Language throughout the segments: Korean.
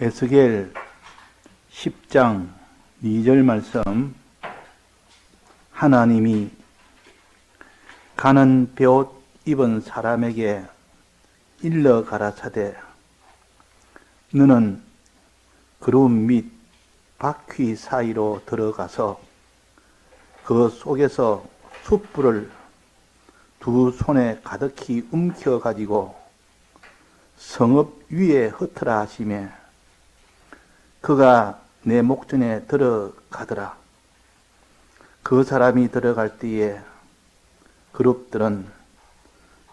에스겔 10장 2절 말씀, 하나님이 가는 베옷 입은 사람에게 일러 가라사대 너는 구름 및 바퀴 사이로 들어가서 그 속에서 숯불을 두 손에 가득히 움켜 가지고 성읍 위에 흩으라 하시매 그가 내 목전에 들어가더라. 그 사람이 들어갈 때에 그룹들은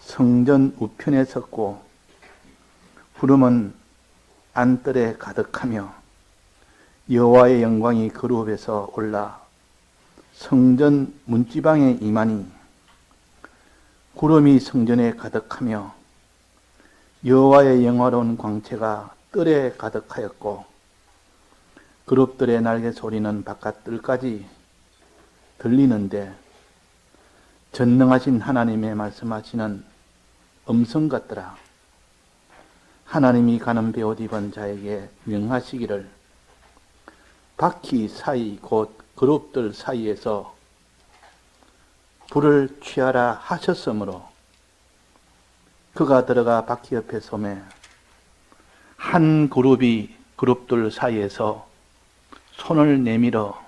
성전 우편에 섰고 구름은 안뜰에 가득하며 여호와의 영광이 그룹에서 올라 성전 문지방에 임하니 구름이 성전에 가득하며 여호와의 영화로운 광채가 뜰에 가득하였고 그룹들의 날개 소리는 바깥 뜰까지 들리는데 전능하신 하나님의 말씀하시는 음성 같더라. 하나님이 가는 베옷 입은 자에게 명하시기를 바퀴 사이 곧 그룹들 사이에서 불을 취하라 하셨으므로 그가 들어가 바퀴 옆에 서매 한 그룹이 그룹들 사이에서 손을 내밀어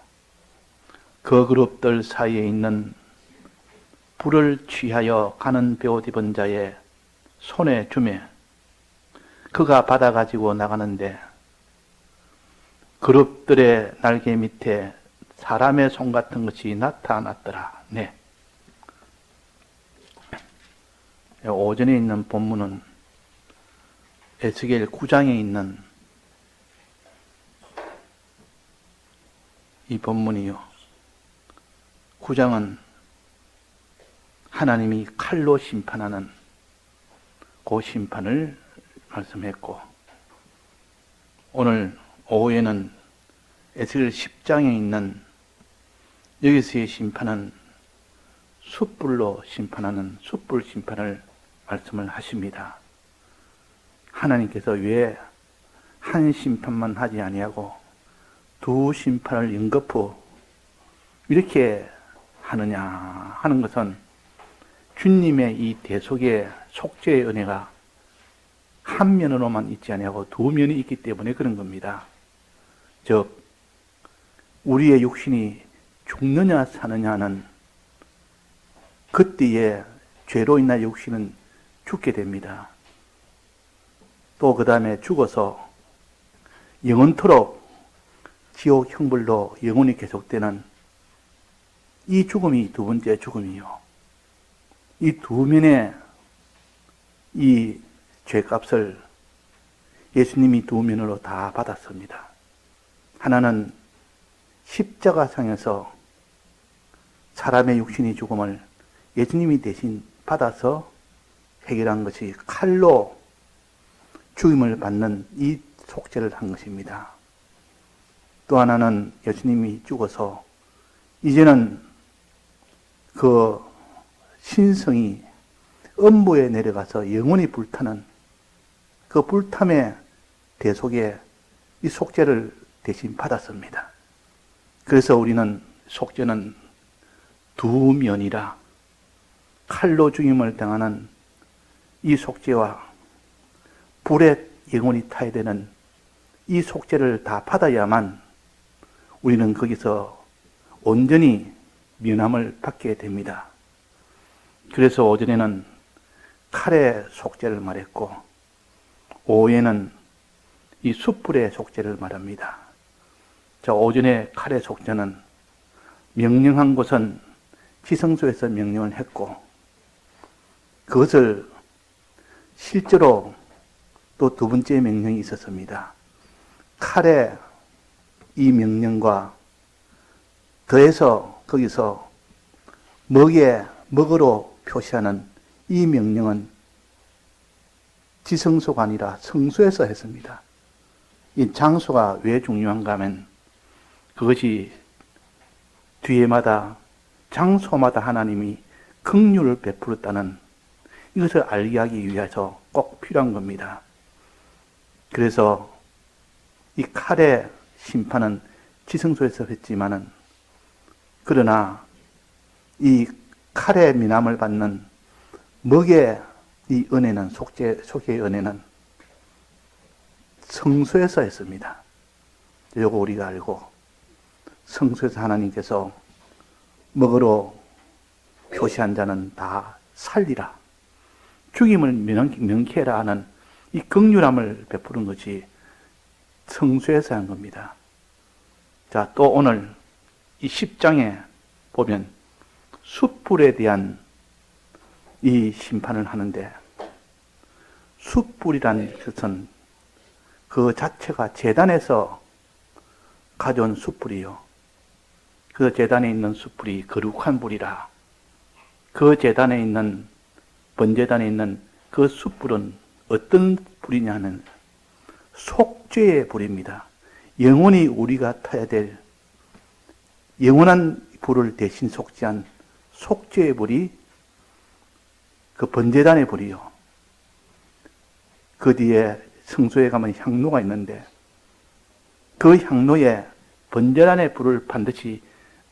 그 그룹들 사이에 있는 불을 취하여 가는 베옷 입은 자의 손에 주매 그가 받아가지고 나가는데 그룹들의 날개 밑에 사람의 손 같은 것이 나타났더라. 네. 오전에 있는 본문은 에스겔 9장에 있는 이 본문이요. 9장은 하나님이 칼로 심판하는 그 심판을 말씀했고 오늘 오후에는 에스겔 10장에 있는 여기서의 심판은 숯불로 심판하는 숯불 심판을 말씀을 하십니다. 하나님께서 왜 한 심판만 하지 아니하고 두 심판을 연거푸 이렇게 하느냐 하는 것은 주님의 이 대속의 속죄의 은혜가 한 면으로만 있지 아니하고 두 면이 있기 때문에 그런 겁니다. 즉 우리의 육신이 죽느냐 사느냐는 그때에 죄로 인한 육신은 죽게 됩니다. 또 그 다음에 죽어서 영원토록 지옥 형벌로 영원히 계속되는 이 죽음이 두 번째 죽음이요. 이 두 면의 이 죄값을 예수님이 두 면으로 다 받았습니다. 하나는 십자가상에서 사람의 육신이 죽음을 예수님이 대신 받아서 해결한 것이 칼로 죽임을 받는 이 속죄를 한 것입니다. 또 하나는 예수님이 죽어서 이제는 그 신성이 음부에 내려가서 영원히 불타는 그 불탐의 대속에 이 속죄를 대신 받았습니다. 그래서 우리는 속죄는 두 면이라 칼로 죽임을 당하는 이 속죄와 불에 영원히 타야 되는 이 속죄를 다 받아야만 우리는 거기서 온전히 면함을 받게 됩니다. 그래서 오전에는 칼의 속죄를 말했고 오후에는 이 숯불의 속죄를 말합니다. 자, 오전에 칼의 속죄는 명령한 것은 지성소에서 명령을 했고 그것을 실제로 또 두 번째 명령이 있었습니다. 칼의 이 명령과 더해서 거기서 먹으로 표시하는 이 명령은 지성소가 아니라 성소에서 했습니다. 이 장소가 왜 중요한가 하면 그것이 뒤에마다 장소마다 하나님이 긍휼을 베풀었다는 이것을 알게 하기 위해서 꼭 필요한 겁니다. 그래서 이 칼의 심판은 지성소에서 했지만은, 그러나 이 칼의 미남을 받는 먹의 이 은혜는, 속죄의 은혜는 성소에서 했습니다. 요거 우리가 알고, 성소에서 하나님께서 먹으로 표시한 자는 다 살리라, 죽임을 명쾌하라 하는 이 긍휼함을 베푸는 것이 성소에서 한 겁니다. 자, 또 오늘 이 10장에 보면 숯불에 대한 이 심판을 하는데, 숯불이란 것은 그 자체가 제단에서 가져온 숯불이요. 그 제단에 있는 숯불이 거룩한 불이라. 그 제단에 있는, 번제단에 있는 그 숯불은 어떤 불이냐는 속죄의 불입니다. 영원히 우리가 타야 될 영원한 불을 대신 속죄한 속죄의 불이 그 번제단의 불이요. 그 뒤에 성소에 가면 향로가 있는데, 그 향로에 번제단의 불을 반드시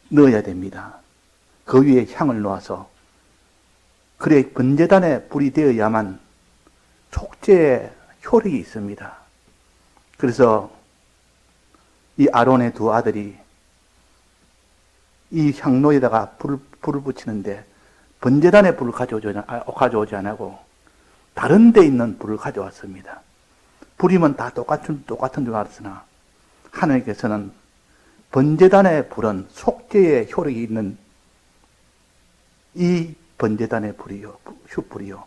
넣어야 됩니다. 그 위에 향을 놓아서, 그래 번제단의 불이 되어야만 속죄의 효력이 있습니다. 그래서 이 아론의 두 아들이 이 향로에다가 불을 붙이는데, 번제단의 불을 가져오지 않고 다른 데 있는 불을 가져왔습니다. 불이면 다 똑같은 줄 알았으나, 하나님께서는 번제단의 불은 속죄의 효력이 있는 이 번제단의 불이요, 숯불이요.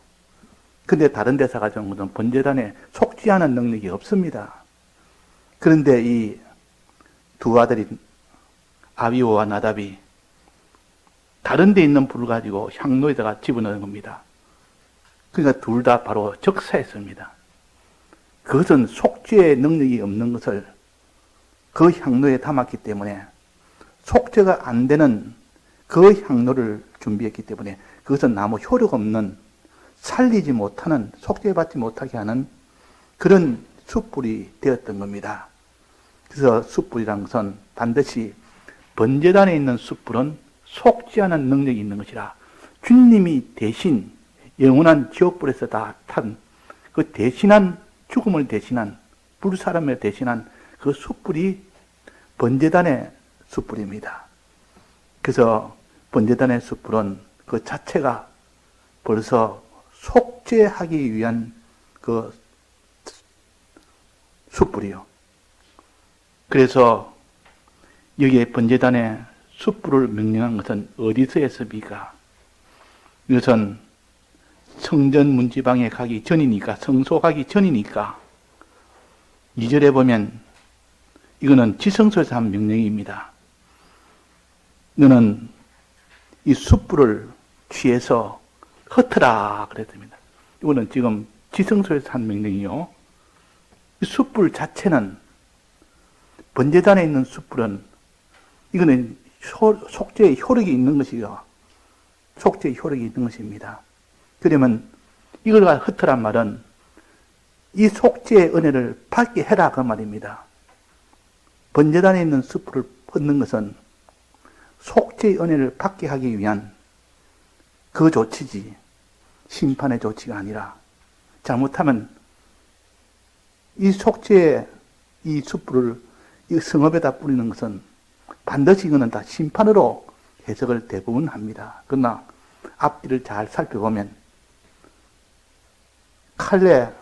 근데 다른 데서 가져온 것은 번제단에 속죄하는 능력이 없습니다. 그런데 이 두 아들이, 아비오와 나답이 다른 데 있는 불을 가지고 향로에다가 집어넣은 겁니다. 그러니까 둘 다 바로 적사했습니다. 그것은 속죄의 능력이 없는 것을 그 향로에 담았기 때문에, 속죄가 안 되는 그 향로를 준비했기 때문에, 그것은 아무 효력 없는, 살리지 못하는, 속죄받지 못하게 하는 그런 숯불이 되었던 겁니다. 그래서 숯불이란 것은 반드시 번제단에 있는 숯불은 속죄하는 능력이 있는 것이라, 주님이 대신 영원한 지옥불에서 다 탄 그 대신한, 죽음을 대신한, 불사람을 대신한 그 숯불이 번제단의 숯불입니다. 그래서 번제단의 숯불은 그 자체가 벌써 속죄하기 위한 그 숯불이요. 그래서 여기에 번제단의 숯불을 명령한 것은 어디서 했습니까? 이것은 성전 문지방에 가기 전이니까, 성소 가기 전이니까, 2절에 보면 이거는 지성소에서 한 명령입니다. 너는 이 숯불을 취해서 흩어라 그랬습니다. 이거는 지금 지성소에서 한 명령이요. 이 숯불 자체는, 번제단에 있는 숯불은 이거는 속죄의 효력이 있는 것이요. 속죄의 효력이 있는 것입니다. 그러면 이걸 흩어란 말은 이 속죄의 은혜를 받게 해라 그 말입니다. 번제단에 있는 숯불을 흩는 것은 속죄의 은혜를 받게 하기 위한 그 조치지, 심판의 조치가 아니라, 잘못하면 이 속죄의 이 숯불을 이 성읍에다 뿌리는 것은 반드시 이거는 다 심판으로 해석을 대부분 합니다. 그러나 앞뒤를 잘 살펴보면, 칼레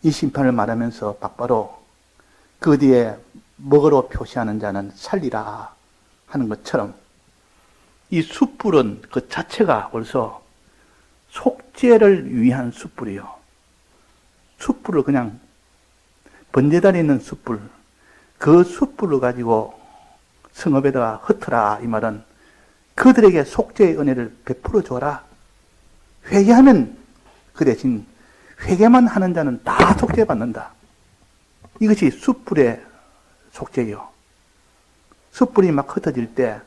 이 심판을 말하면서 바로 그 뒤에 먹으로 표시하는 자는 살리라 하는 것처럼, 이 숯불은 그 자체가 벌써 속죄를 위한 숯불이요. 숯불을 그냥, 번제단에 있는 숯불, 그 숯불을 가지고 성읍에다가 흩어라 이 말은 그들에게 속죄의 은혜를 베풀어 줘라. 회개하면 그 대신 회개만 하는 자는 다 속죄받는다. 이것이 숯불의 속죄요. 숯불이 막 흩어질 때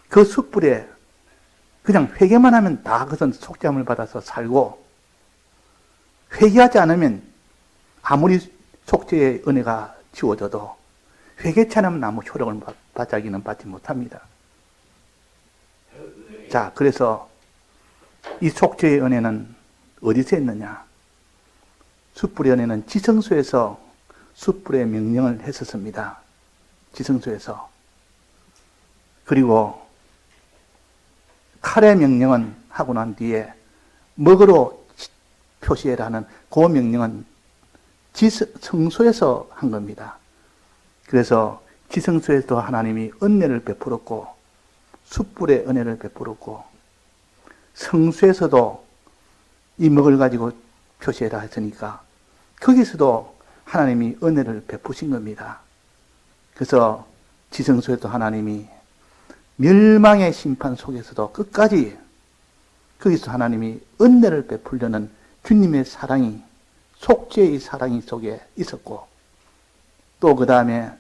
그 숯불에 그냥 회개만 하면 다 그것은 속죄함을 받아서 살고, 회개하지 않으면 아무리 속죄의 은혜가 지워져도 회개치 않으면 아무 효력을 발작이는 받지 못합니다. 자, 그래서 이 속죄의 은혜는 어디서 했느냐? 숯불의 은혜는 지성소에서 숯불의 명령을 했었습니다. 지성소에서. 그리고 칼의 명령은 하고 난 뒤에 먹으로 표시해라는 그 명령은 성소에서 한 겁니다. 그래서 지성소에서 하나님이 은혜를 베풀었고 숯불의 은혜를 베풀었고 성소에서도 이 먹을 가지고 표시해라 했으니까 거기서도 하나님이 은혜를 베푸신 겁니다. 그래서 지성소에도 하나님이 멸망의 심판 속에서도 끝까지 거기서 하나님이 은혜를 베풀려는 주님의 사랑이 속죄의 사랑이 속에 있었고 또 그 다음에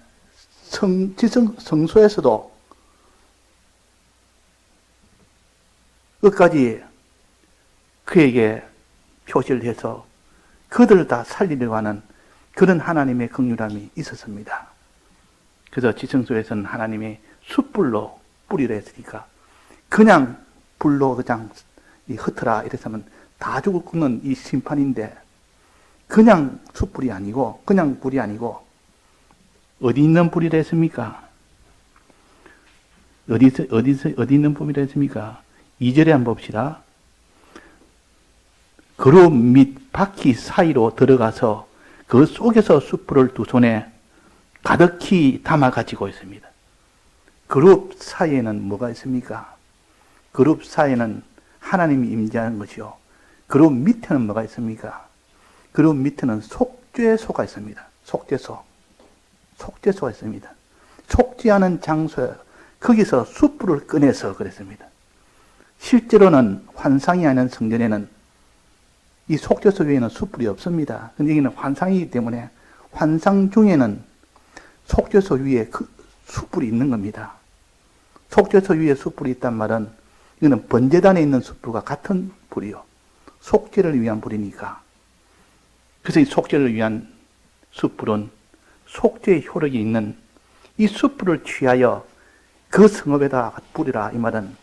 성소에서도 끝까지 그에게 표시를 해서 그들을 다 살리려고 하는 그런 하나님의 긍휼함이 있었습니다. 그래서 지성소에서는 하나님이 숯불로 뿌리라 했으니까 그냥 불로 그냥 흩어라 이랬으면 다 죽는 이 심판인데 그냥 숯불이 아니고 그냥 불이 아니고 어디 있는 불이라 했습니까? 어디 있는 불이라 했습니까? 2절에 한번 봅시다. 그룹 및 바퀴 사이로 들어가서 그 속에서 숯불을 두 손에 가득히 담아 가지고 있습니다. 그룹 사이에는 뭐가 있습니까? 그룹 사이에는 하나님이 임재하는 것이요. 그룹 밑에는 뭐가 있습니까? 그룹 밑에는 속죄소가 있습니다. 속죄소가 있습니다. 속죄하는 장소에 거기서 숯불을 꺼내서 그랬습니다. 실제로는 환상이 아닌 성전에는 이 속죄소 위에는 숯불이 없습니다. 근데 여기는 환상이기 때문에 환상 중에는 속죄소 위에 그 숯불이 있는 겁니다. 속죄소 위에 숯불이 있단 말은 이거는 번제단에 있는 숯불과 같은 불이요. 속죄를 위한 불이니까. 그래서 이 속죄를 위한 숯불은 속죄의 효력이 있는 이 숯불을 취하여 그 성읍에다 뿌리라 이 말은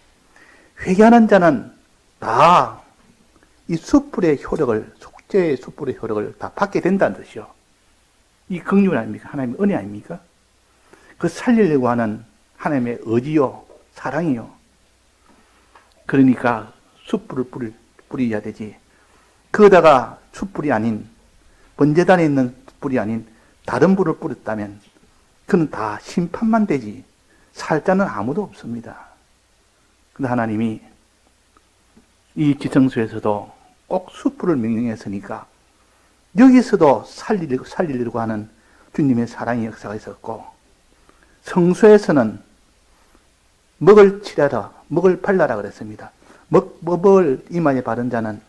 회개하는 자는 다 이 숯불의 효력을 속죄의 숯불의 효력을 다 받게 된다는 뜻이요. 이 긍휼 아닙니까? 하나님의 은혜 아닙니까? 그 살리려고 하는 하나님의 의지요, 사랑이요. 그러니까 숯불을 뿌려야 되지. 거기다가 숯불이 아닌 번제단에 있는 숯불이 아닌 다른 불을 뿌렸다면 그는 다 심판만 되지 살 자는 아무도 없습니다. 근데 하나님이 이 지성소에서도 꼭 숯불을 명령했으니까 여기서도 살리려고 하는 주님의 사랑의 역사가 있었고 성소에서는 먹을 칠하라, 먹을 발라라 그랬습니다. 먹을 이마에 바른 자는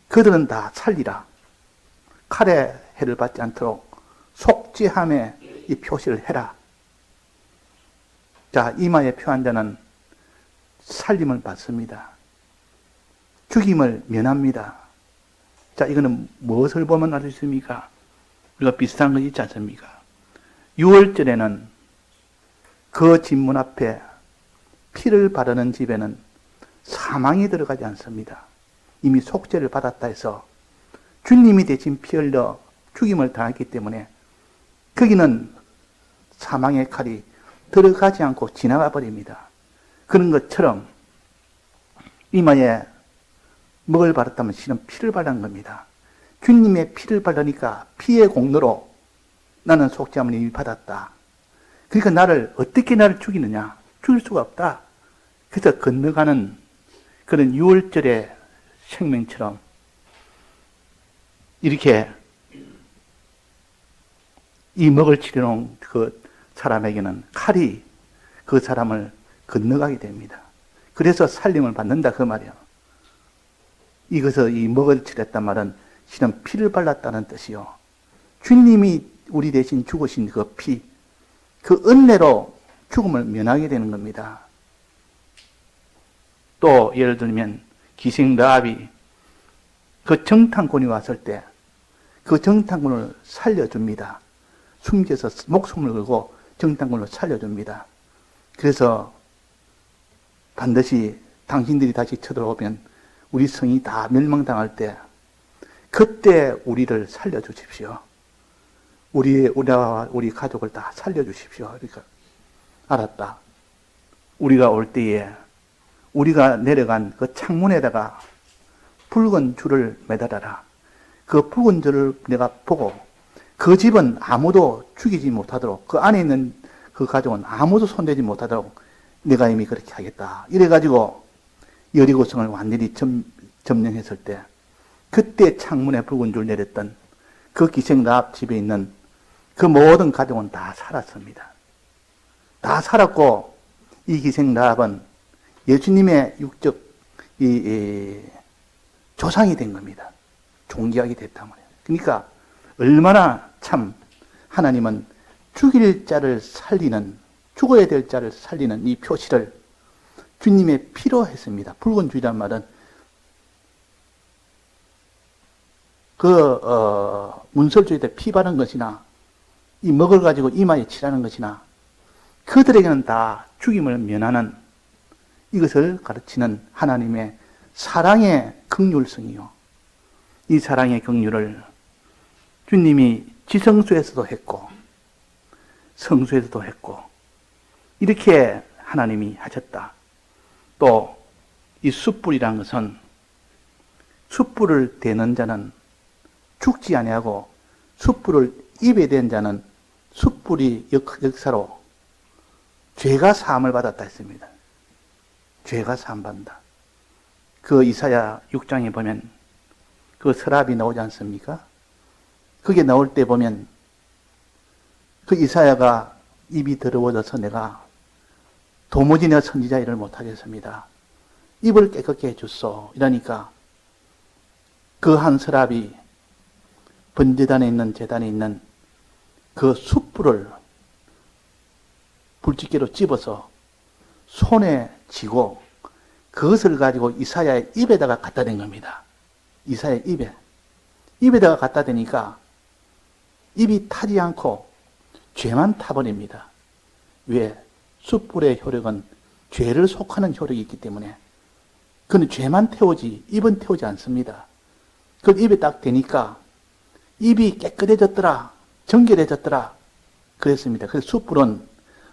그들은 다 살리라. 칼의 해를 받지 않도록 속죄함에 이 표시를 해라. 자, 이마에 표한 자는 살림을 받습니다. 죽임을 면합니다. 자, 이거는 무엇을 보면 알 수 있습니까? 우리가 비슷한 거 있지 않습니까? 6월절에는 그 집문 앞에 피를 바르는 집에는 사망이 들어가지 않습니다. 이미 속죄를 받았다 해서 주님이 대신 피 흘려 죽임을 당했기 때문에 거기는 사망의 칼이 들어가지 않고 지나가 버립니다. 그런 것처럼 이마에 먹을 바랐다면 실은 피를 바른 겁니다. 주님의 피를 바르니까 피의 공로로 나는 속죄함을 이미 받았다. 그러니까 어떻게 나를 죽이느냐? 죽일 수가 없다. 그래서 건너가는 그런 6월절의 생명처럼 이렇게 이 먹을 치려놓은 그 사람에게는 칼이 그 사람을 건너가게 됩니다. 그래서 살림을 받는다 그 말이에요. 이것을 이 먹을 치렀단 말은 실은 피를 발랐다는 뜻이요. 주님이 우리 대신 죽으신 그 피, 그 은혜로 죽음을 면하게 되는 겁니다. 또 예를 들면 기생 라합이 그 정탐꾼이 왔을 때 그 정탐꾼을 살려줍니다. 숨겨서 목숨을 걸고 정탐꾼을 살려줍니다. 그래서 반드시 당신들이 다시 쳐들어오면 우리 성이 다 멸망당할 때 그때 우리를 살려주십시오. 우리와 우리 가족을 다 살려주십시오. 그러니까 알았다. 우리가 올 때에 우리가 내려간 그 창문에다가 붉은 줄을 매달아라. 그 붉은 줄을 내가 보고 그 집은 아무도 죽이지 못하도록, 그 안에 있는 그 가족은 아무도 손대지 못하도록 내가 이미 그렇게 하겠다. 이래가지고 여리고성을 완전히 점령했을 때 그때 창문에 붉은 줄 내렸던 그 기생 라합 집에 있는 그 모든 가족은 다 살았습니다. 다 살았고 이 기생 라합은 예수님의 육적 조상이 된 겁니다. 존귀하게 됐단 말이에요. 그러니까 얼마나 참 하나님은 죽일 자를 살리는, 죽어야 될 자를 살리는 이 표시를 주님의 피로 했습니다. 붉은 줄이란 말은 문설주에다 피 바른 것이나 이 먹을 가지고 이마에 칠하는 것이나 그들에게는 다 죽임을 면하는 이것을 가르치는 하나님의 사랑의 긍휼성이요. 이 사랑의 긍휼을 주님이 지성소에서도 했고 성소에서도 했고 이렇게 하나님이 하셨다. 또 이 숯불이란 것은 숯불을 대는 자는 죽지 아니하고 숯불을 입에 댄 자는 숯불이 역사로 죄가 사함을 받았다 했습니다. 죄가 사함받는다. 그 이사야 6장에 보면 그 서랍이 나오지 않습니까? 그게 나올 때 보면 그 이사야가 입이 더러워져서 내가 도무지 내가 선지자 일을 못하겠습니다. 입을 깨끗게 해줬소. 이러니까 그 한 서랍이 번제단에 있는 제단에 있는 그 숯불을 불집게로 집어서 손에 쥐고 그것을 가지고 이사야의 입에다가 갖다 댄 겁니다. 이사야의 입에다가 갖다 대니까 입이 타지 않고 죄만 타버립니다. 왜? 숯불의 효력은 죄를 속하는 효력이 있기 때문에 그는 죄만 태우지 입은 태우지 않습니다. 그 입에 딱 대니까 입이 깨끗해졌더라. 정결해졌더라. 그랬습니다. 그래서 숯불은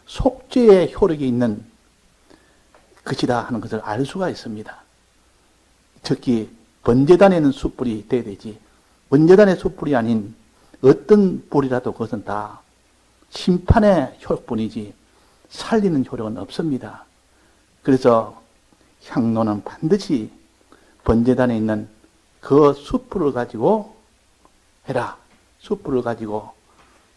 속죄의 효력이 있는 것이다 하는 것을 알 수가 있습니다. 특히 번제단에는 숯불이 돼야 되지 번제단의 숯불이 아닌 어떤 불이라도 그것은 다 심판의 효력뿐이지 살리는 효력은 없습니다. 그래서 향로는 반드시 번제단에 있는 그 숯불을 가지고 해라. 숯불을 가지고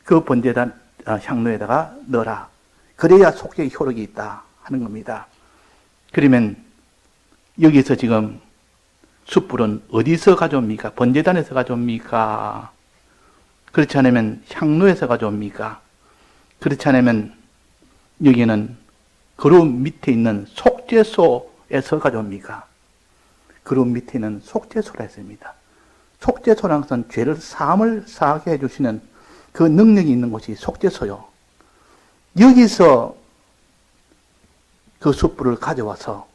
그 번제단 향로에다가 넣어라. 그래야 속죄의 효력이 있다 하는 겁니다. 그러면 여기서 지금 숯불은 어디서 가져옵니까? 번제단에서 가져옵니까? 그렇지 않으면 향로에서 가져옵니까? 그렇지 않으면 여기는 그룹 밑에 있는 속죄소에서 가져옵니까? 그룹 밑에 있는 속죄소라 했습니다. 속죄소라는 것은 죄를 사함을 사하게 해주시는 그 능력이 있는 곳이 속죄소요. 여기서 그 숯불을 가져와서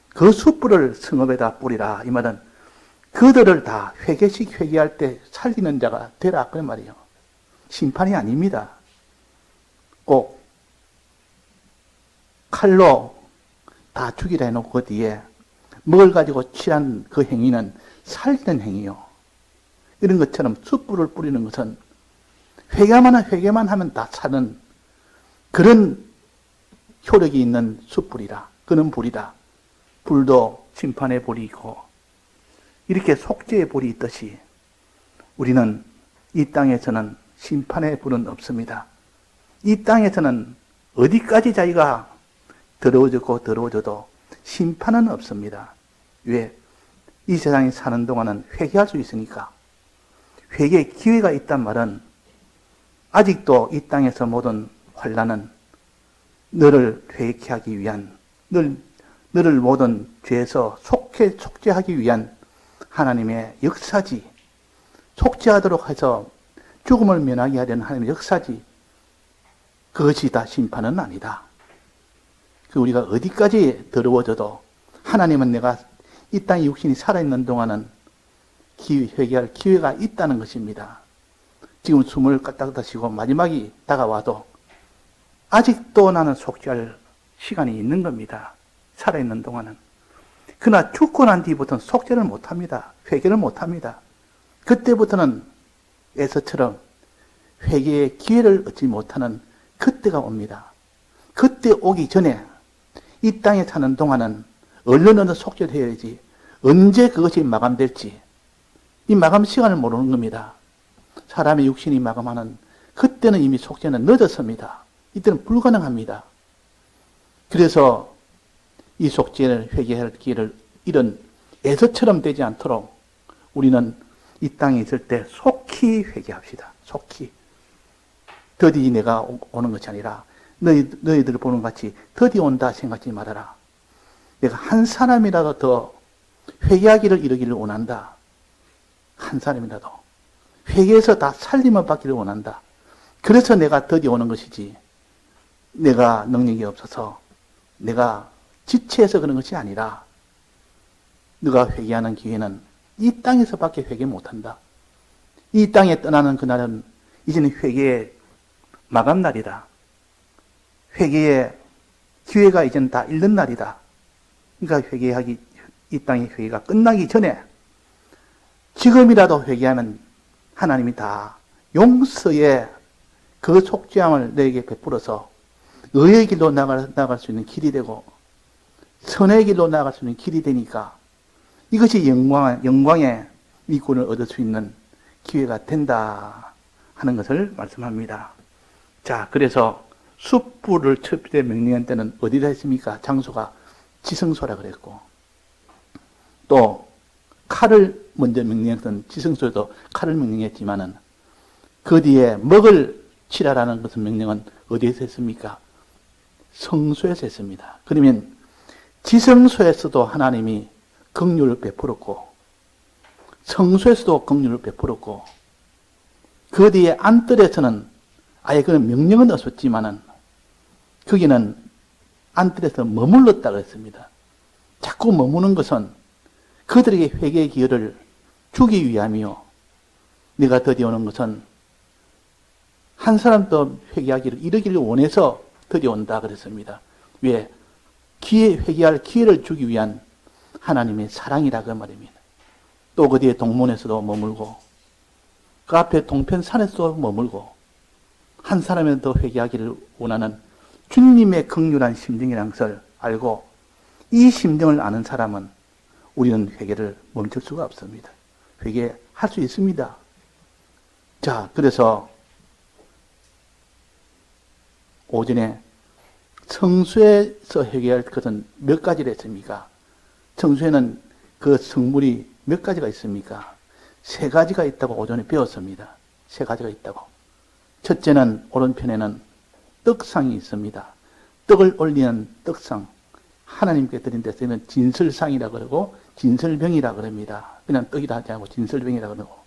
그 숯불을 성읍에다 뿌리라. 이 말은 그들을 다 회개식 회개할 때 살리는 자가 되라. 그런 말이에요. 심판이 아닙니다. 꼭 칼로 다 죽이라 해놓고 그 뒤에 먹을 가지고 칠한 그 행위는 살리는 행위요. 이런 것처럼 숯불을 뿌리는 것은 회개만 하면 다 사는 그런 효력이 있는 숯불이라. 그는 불이다. 불도 심판의 불이 있고 이렇게 속죄의 불이 있듯이 우리는 이 땅에서는 심판의 불은 없습니다. 이 땅에서는 어디까지 자기가 더러워져도 심판은 없습니다. 왜? 이 세상에 사는 동안은 회개할 수 있으니까. 회개의 기회가 있단 말은 아직도 이 땅에서 모든 환난은 너를 회개케 하기 위한, 너를 모든 죄에서 속죄하기 위한 하나님의 역사지. 속죄하도록 해서 죽음을 면하게 하려는 하나님의 역사지, 그것이 다 심판은 아니다. 우리가 어디까지 더러워져도 하나님은 내가 이 땅에 육신이 살아있는 동안은 회개할 기회가 있다는 것입니다. 지금 숨을 까딱까딱 쉬고 마지막이 다가와도 아직도 나는 속죄할 시간이 있는 겁니다. 살아있는 동안은. 그러나 죽고 난 뒤부터는 속죄를 못합니다. 회개를 못합니다. 그때부터는 에서처럼 회개의 기회를 얻지 못하는 그때가 옵니다. 그때 오기 전에 이 땅에 사는 동안은 얼른 속죄를 해야지 언제 그것이 마감될지 이 마감 시간을 모르는 겁니다. 사람의 육신이 마감하는 그때는 이미 속죄는 늦었습니다. 이때는 불가능합니다. 그래서 이 속죄를 회개할 기회를 이런 에서처럼 되지 않도록 우리는 이 땅에 있을 때 속히 회개합시다. 속히. 더디 내가 오는 것이 아니라 너희들 보는 같이 더디 온다 생각하지 말아라. 내가 한 사람이라도 더 회개하기를 이루기를 원한다. 한 사람이라도. 회개해서 다 살림을 받기를 원한다. 그래서 내가 더디 오는 것이지 내가 능력이 없어서 내가 지체해서 그런 것이 아니라 네가 회개하는 기회는 이 땅에서밖에 회개 못한다. 이 땅에 떠나는 그날은 이제는 회개의 마감날이다. 회개의 기회가 이제는 다 잃는 날이다. 그러니까 이 땅의 회개가 끝나기 전에 지금이라도 회개하면 하나님이 다 용서의 그 속죄함을 너에게 베풀어서 의의 길로 나갈 수 있는 길이 되고 선의 길로 나갈 수 있는 길이 되니까 이것이 영광의 이권을 얻을 수 있는 기회가 된다 하는 것을 말씀합니다. 자, 그래서 숯불을 첩때 명령한 때는 어디다 했습니까? 장소가 지성소라 그랬고 또 칼을 먼저 명령했던 지성소에도 칼을 명령했지만은 그 뒤에 먹을 치라라는 것은 명령은 어디에서 했습니까? 성소에서 했습니다. 그러면 지성소에서도 하나님이 긍휼을 베풀었고 성소에서도 긍휼을 베풀었고 그 뒤에 안뜰에서는 아예 그런 명령은 없었지만은 거기는 안뜰에서 머물렀다고 했습니다. 자꾸 머무는 것은 그들에게 회개의 기회를 주기 위함이요. 네가 더디 오는 것은 한 사람도 회개하기를 이르기를 원해서 더디 온다 그랬습니다. 왜? 회개할 기회를 주기 위한 하나님의 사랑이라 그 말입니다. 또 그 뒤에 동문에서도 머물고 그 앞에 동편산에서도 머물고 한 사람이 더 회개하기를 원하는 주님의 긍휼한 심정이라는 것을 알고 이 심정을 아는 사람은 우리는 회개를 멈출 수가 없습니다. 회개할 수 있습니다. 자, 그래서 오전에 성수에서 회개할 것은 몇 가지를 했습니까? 성수에는 그 성물이 몇 가지가 있습니까? 3가지가 있다고 오전에 배웠습니다. 3가지가 있다고. 첫째는 오른편에는 떡상이 있습니다. 떡을 올리는 떡상. 하나님께 드린 데서는 진설상이라 그러고 진설병이라 그럽니다. 그냥 떡이라 하지 않고 진설병이라 그러고.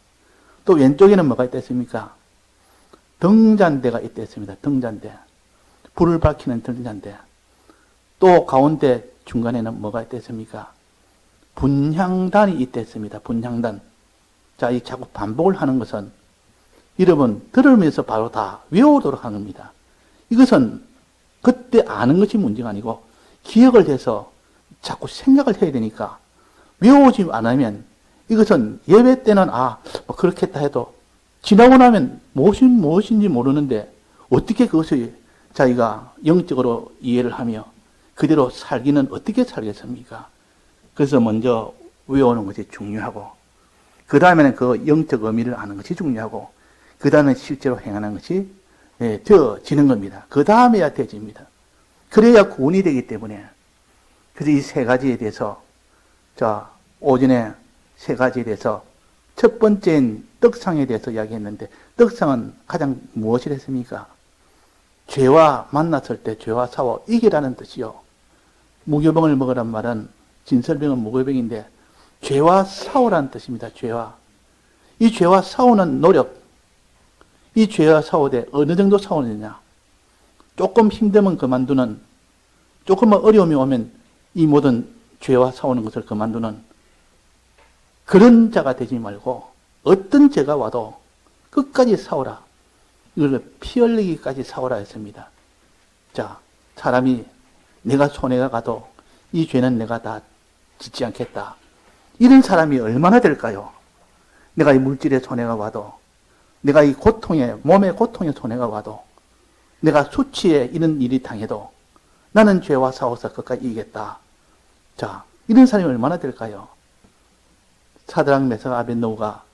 또 왼쪽에는 뭐가 있겠습니까? 등잔대가 있겠습니다. 등잔대. 불을 밝히는 등잔대. 또 가운데 중간에는 뭐가 있겠습니까? 분향단이 있겠습니다. 분향단. 자, 이 자꾸 반복을 하는 것은 여러분 들으면서 바로 다 외우도록 하는 겁니다. 이것은 그때 아는 것이 문제가 아니고 기억을 해서 자꾸 생각을 해야 되니까 외우지 않으면 이것은 예배 때는 뭐 그렇겠다 해도 지나고 나면 무엇인지 모르는데 어떻게 그것을 자기가 영적으로 이해를 하며 그대로 살기는 어떻게 살겠습니까? 그래서 먼저 외우는 것이 중요하고 그 다음에는 그 영적 의미를 아는 것이 중요하고 그 다음에 실제로 행하는 것이 되어지는 겁니다. 그 다음에야 되어집니다. 그래야 구원이 되기 때문에 그래서 이 3가지에 대해서 자 오전에 3가지에 대해서 첫 번째인 떡상에 대해서 이야기했는데 떡상은 가장 무엇을 했습니까? 죄와 만났을 때 죄와 싸워 이기라는 뜻이요. 무교병을 먹으란 말은 진설병은 무교병인데 죄와 싸우라는 뜻입니다. 죄와. 이 죄와 싸우는 노력, 이 죄와 싸우되 어느 정도 싸우느냐. 조금 힘들면 그만두는, 조금만 어려움이 오면 이 모든 죄와 싸우는 것을 그만두는 그런 자가 되지 말고 어떤 죄가 와도 끝까지 싸우라. 이걸 피 흘리기까지 싸우라 했습니다. 자, 사람이 내가 손해가 가도 이 죄는 내가 다 짓지 않겠다. 이런 사람이 얼마나 될까요? 내가 이 물질의 손해가 와도, 내가 이 고통에, 몸의 고통의 손해가 와도, 내가 수치에 이런 일이 당해도 나는 죄와 싸워서 끝까지 이기겠다. 자, 이런 사람이 얼마나 될까요? 사드락 메삭 아벳느고가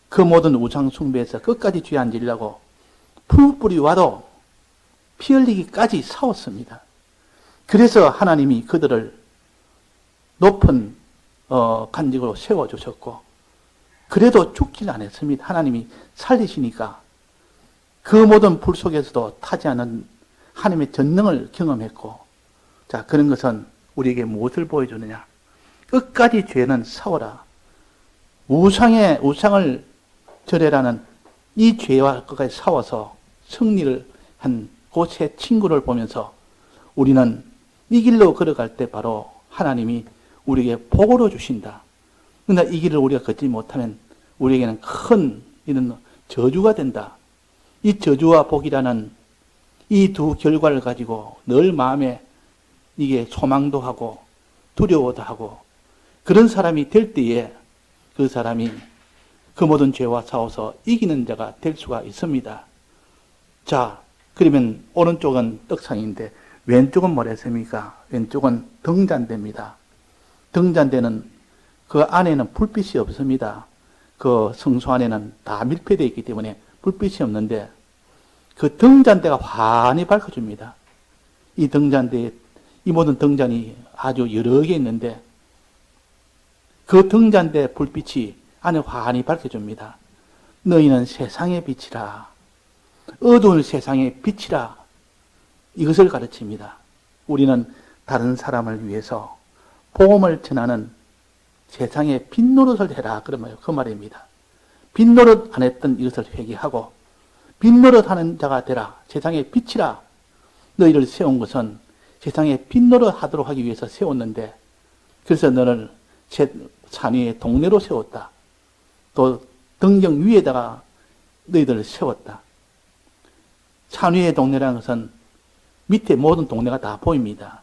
그 모든 우상 숭배에서 끝까지 죄 안 지려고 풀뿌리 와도 피 흘리기까지 싸웠습니다. 그래서 하나님이 그들을 높은 간직으로 세워주셨고, 그래도 죽지는 않았습니다. 하나님이 살리시니까 그 모든 불 속에서도 타지 않은 하나님의 전능을 경험했고, 자, 그런 것은 우리에게 무엇을 보여주느냐? 끝까지 죄는 싸워라. 우상을 절해라는 이 죄와 끝까지 싸워서 승리를 한 그 세 친구를 보면서 우리는 이 길로 걸어갈 때 바로 하나님이 우리에게 복으로 주신다. 그러나 이 길을 우리가 걷지 못하면 우리에게는 큰 이런 저주가 된다. 이 저주와 복이라는 이 두 결과를 가지고 늘 마음에 이게 소망도 하고 두려워도 하고 그런 사람이 될 때에 그 사람이 그 모든 죄와 싸워서 이기는 자가 될 수가 있습니다. 자, 그러면 오른쪽은 떡상인데 왼쪽은 뭐랬습니까? 왼쪽은 등잔대입니다. 등잔대는 그 안에는 불빛이 없습니다. 그 성소 안에는 다 밀폐되어 있기 때문에 불빛이 없는데 그 등잔대가 환히 밝혀줍니다. 이 등잔대에 이 모든 등잔이 아주 여러 개 있는데 그 등잔대 불빛이 안에 환히 밝혀줍니다. 너희는 세상의 빛이라. 어두운 세상의 빛이라. 이것을 가르칩니다. 우리는 다른 사람을 위해서 복음을 전하는 세상의 빛 노릇을 해라. 그러면 그 말입니다. 빛 노릇 안 했던 이것을 회개하고 빛 노릇 하는 자가 되라. 세상의 빛이라. 너희를 세운 것은 세상에 빛 노릇 하도록 하기 위해서 세웠는데 그래서 너를 산 위에 동네로 세웠다. 또 등경 위에다가 너희들을 세웠다. 산 위의 동네라는 것은 밑에 모든 동네가 다 보입니다.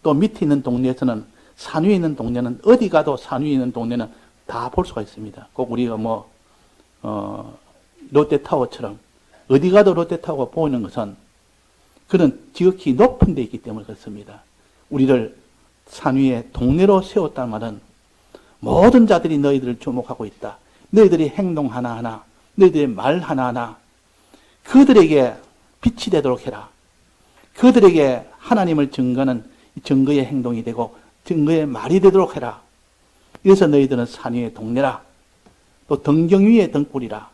또 밑에 있는 동네에서는 산 위에 있는 동네는 어디 가도 산 위에 있는 동네는 다 볼 수가 있습니다. 꼭 우리가 롯데타워처럼 어디 가도 롯데타워가 보이는 것은 그런 지극히 높은 데 있기 때문에 그렇습니다. 우리를 산 위에 동네로 세웠다는 말은 모든 자들이 너희들을 주목하고 있다. 너희들의 행동 하나하나, 너희들의 말 하나하나 그들에게 빛이 되도록 해라. 그들에게 하나님을 증거하는 증거의 행동이 되고 증거의 말이 되도록 해라. 그래서 너희들은 산 위의 동네라. 또 등경 위의 등불이라.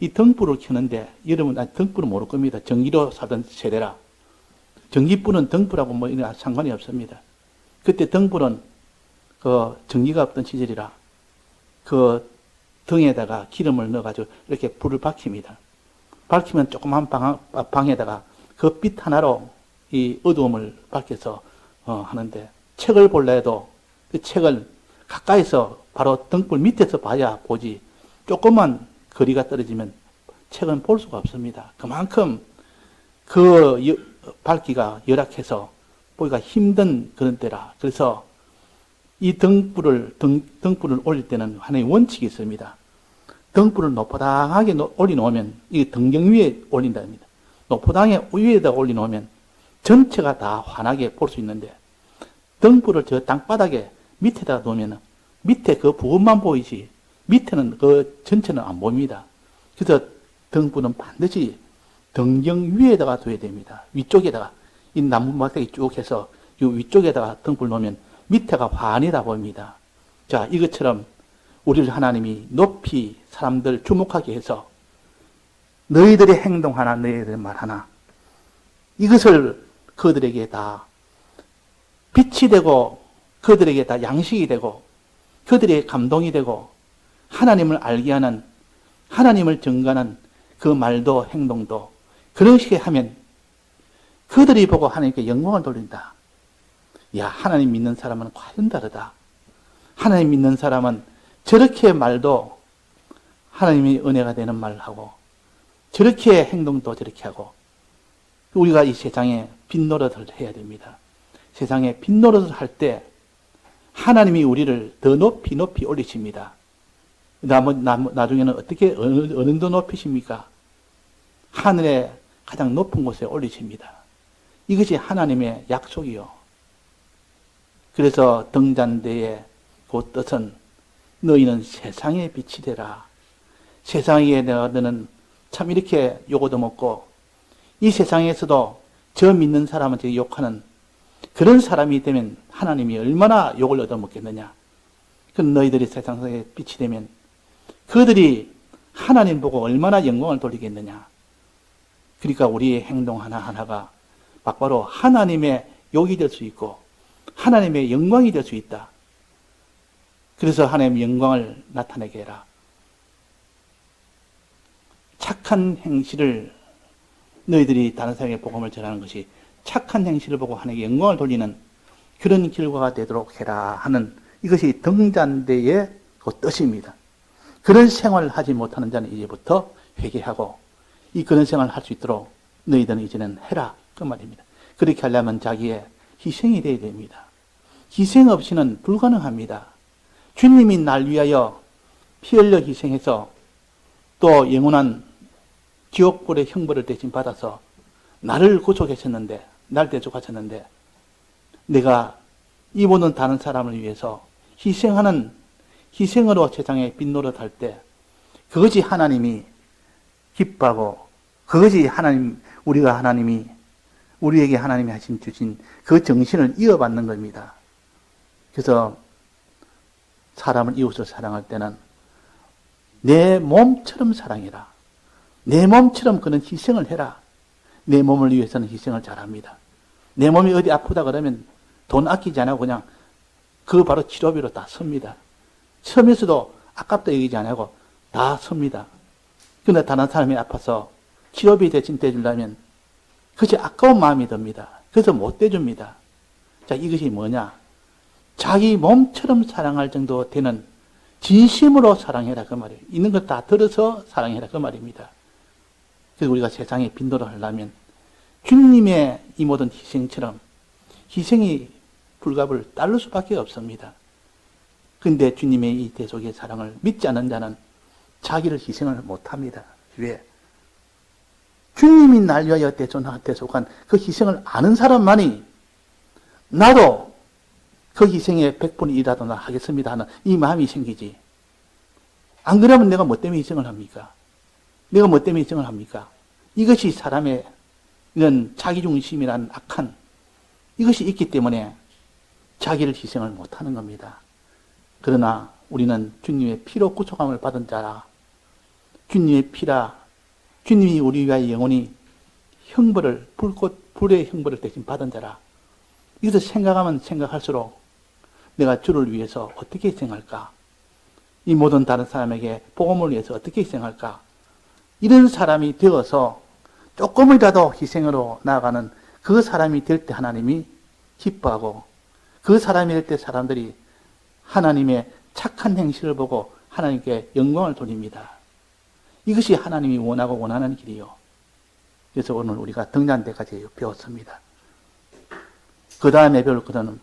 이 등불을 켜는데 여러분 등불은 모를 겁니다. 전기로 사던 세대라. 전기불은 등불하고 이런 상관이 없습니다. 그때 등불은 그 전기가 없던 시절이라 그 등에다가 기름을 넣어가지고 이렇게 불을 밝힙니다. 밝히면 조그만 방에다가 그 빛 하나로 이 어두움을 밝혀서 하는데 책을 볼라 해도 그 책을 가까이서 바로 등불 밑에서 봐야 보지 조금만 거리가 떨어지면 책은 볼 수가 없습니다. 그만큼 그 밝기가 열악해서 보기가 힘든 그런 때라. 그래서 이 등불을 올릴 때는 하나의 원칙이 있습니다. 등불을 높아당하게 올려놓으면 이 등경 위에 올린답니다. 높아당하게 위에다 올려놓으면 전체가 다 환하게 볼 수 있는데 등불을 저 땅바닥에 밑에다 놓으면 밑에 그 부분만 보이지 밑에는 그 전체는 안 보입니다. 그래서 등불은 반드시 등경 위에다가 둬야 됩니다. 위쪽에다가 이 나무막대기 쭉 해서 이 위쪽에다가 등불 놓으면 밑에가 환히 다 보입니다. 자, 이것처럼 우리를 하나님이 높이 사람들 주목하게 해서 너희들의 행동 하나, 너희들의 말 하나 이것을 그들에게 다 빛이 되고 그들에게 다 양식이 되고 그들의 감동이 되고 하나님을 알게 하는, 하나님을 증거하는 그 말도 행동도 그런 식의 하면 그들이 보고 하나님께 영광을 돌린다. 야, 하나님 믿는 사람은 과연 다르다. 하나님 믿는 사람은 저렇게 말도 하나님의 은혜가 되는 말을 하고 저렇게 행동도 저렇게 하고 우리가 이 세상에 빈노릇을 해야 됩니다. 세상에 빈노릇을 할 때 하나님이 우리를 더 높이 높이 올리십니다. 나중에는 어떻게 어느 정도 높이십니까? 하늘의 가장 높은 곳에 올리십니다. 이것이 하나님의 약속이요. 그래서 등잔대의 그 뜻은 너희는 세상의 빛이 되라. 세상에 너는 참 이렇게 욕도 먹고 이 세상에서도 저 믿는 사람한테 욕하는 그런 사람이 되면 하나님이 얼마나 욕을 얻어먹겠느냐. 그럼 너희들이 세상의 빛이 되면 그들이 하나님 보고 얼마나 영광을 돌리겠느냐. 그러니까 우리의 행동 하나하나가 막바로 하나님의 욕이 될 수 있고 하나님의 영광이 될 수 있다. 그래서 하나님의 영광을 나타내게 해라. 착한 행실을 너희들이 다른 사람에게 복음을 전하는 것이 착한 행실을 보고 하나님께 영광을 돌리는 그런 결과가 되도록 해라 하는 이것이 등잔대의 그 뜻입니다. 그런 생활을 하지 못하는 자는 이제부터 회개하고 이 그런 생활을 할 수 있도록 너희들은 이제는 해라 그 말입니다. 그렇게 하려면 자기의 희생이 되어야 됩니다. 희생 없이는 불가능합니다. 주님이 날 위하여 피 흘려 희생해서 또 영원한 지옥불의 형벌을 대신 받아서 나를 구속하셨는데, 날 대속하셨는데 내가 이 모든 다른 사람을 위해서 희생으로 세상에 빈노릇할 때 그것이 하나님이 기뻐하고 그것이 우리에게 하나님이 주신 그 정신을 이어받는 겁니다. 그래서 사람을 이웃을 사랑할 때는 내 몸처럼 사랑해라. 내 몸처럼 그런 희생을 해라. 내 몸을 위해서는 희생을 잘합니다. 내 몸이 어디 아프다 그러면 돈 아끼지 않고 그냥 그 바로 치료비로 다 씁니다. 처음에서도 아깝다 얘기지 않고 다 씁니다. 그런데 다른 사람이 아파서 치료비 대신 떼주려면 그것이 아까운 마음이 듭니다. 그래서 못 떼줍니다. 자, 이것이 뭐냐? 자기 몸처럼 사랑할 정도 되는 진심으로 사랑해라 그 말이에요. 있는 것 다 들어서 사랑해라 그 말입니다. 그래서 우리가 세상에 빈도를 하려면 주님의 이 모든 희생처럼 희생이 불갑을 따를 수밖에 없습니다. 그런데 주님의 이 대속의 사랑을 믿지 않는 자는 자기를 희생을 못합니다. 왜? 주님이 날 위하여 대속한 그 희생을 아는 사람만이 나도 그 희생의 100분의 1이라도 나 하겠습니다 하는 이 마음이 생기지. 안 그러면 내가 뭐 때문에 희생을 합니까? 내가 뭐 때문에 희생을 합니까? 이것이 사람의 이런 자기중심이라는 악한 이것이 있기 때문에 자기를 희생을 못하는 겁니다. 그러나 우리는 주님의 피로 구속함을 받은 자라. 주님의 피라. 주님이 우리 위하여 영원히 형벌을 불의 형벌을 대신 받은 자라. 이것을 생각하면 생각할수록 내가 주를 위해서 어떻게 희생할까? 이 모든 다른 사람에게 복음을 위해서 어떻게 희생할까? 이런 사람이 되어서 조금이라도 희생으로 나아가는 그 사람이 될 때 하나님이 기뻐하고 그 사람이 될 때 사람들이 하나님의 착한 행실을 보고 하나님께 영광을 돌립니다. 이것이 하나님이 원하고 원하는 길이요. 그래서 오늘 우리가 등잔대까지 배웠습니다. 그 다음에 배울 것은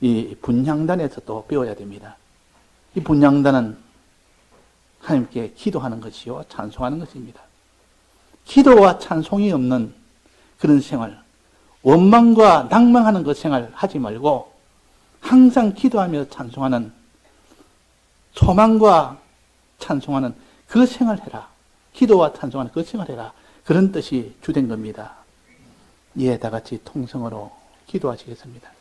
이 분향단에서 또 배워야 됩니다. 이 분향단은 하나님께 기도하는 것이요, 찬송하는 것입니다. 기도와 찬송이 없는 그런 생활, 원망과 낭망하는 그 생활 하지 말고 항상 기도하며 찬송하는 소망과 찬송하는 그 생활해라. 기도와 찬송하는 그 생활해라. 그런 뜻이 주된 겁니다. 예, 다 같이 통성으로 기도하시겠습니다.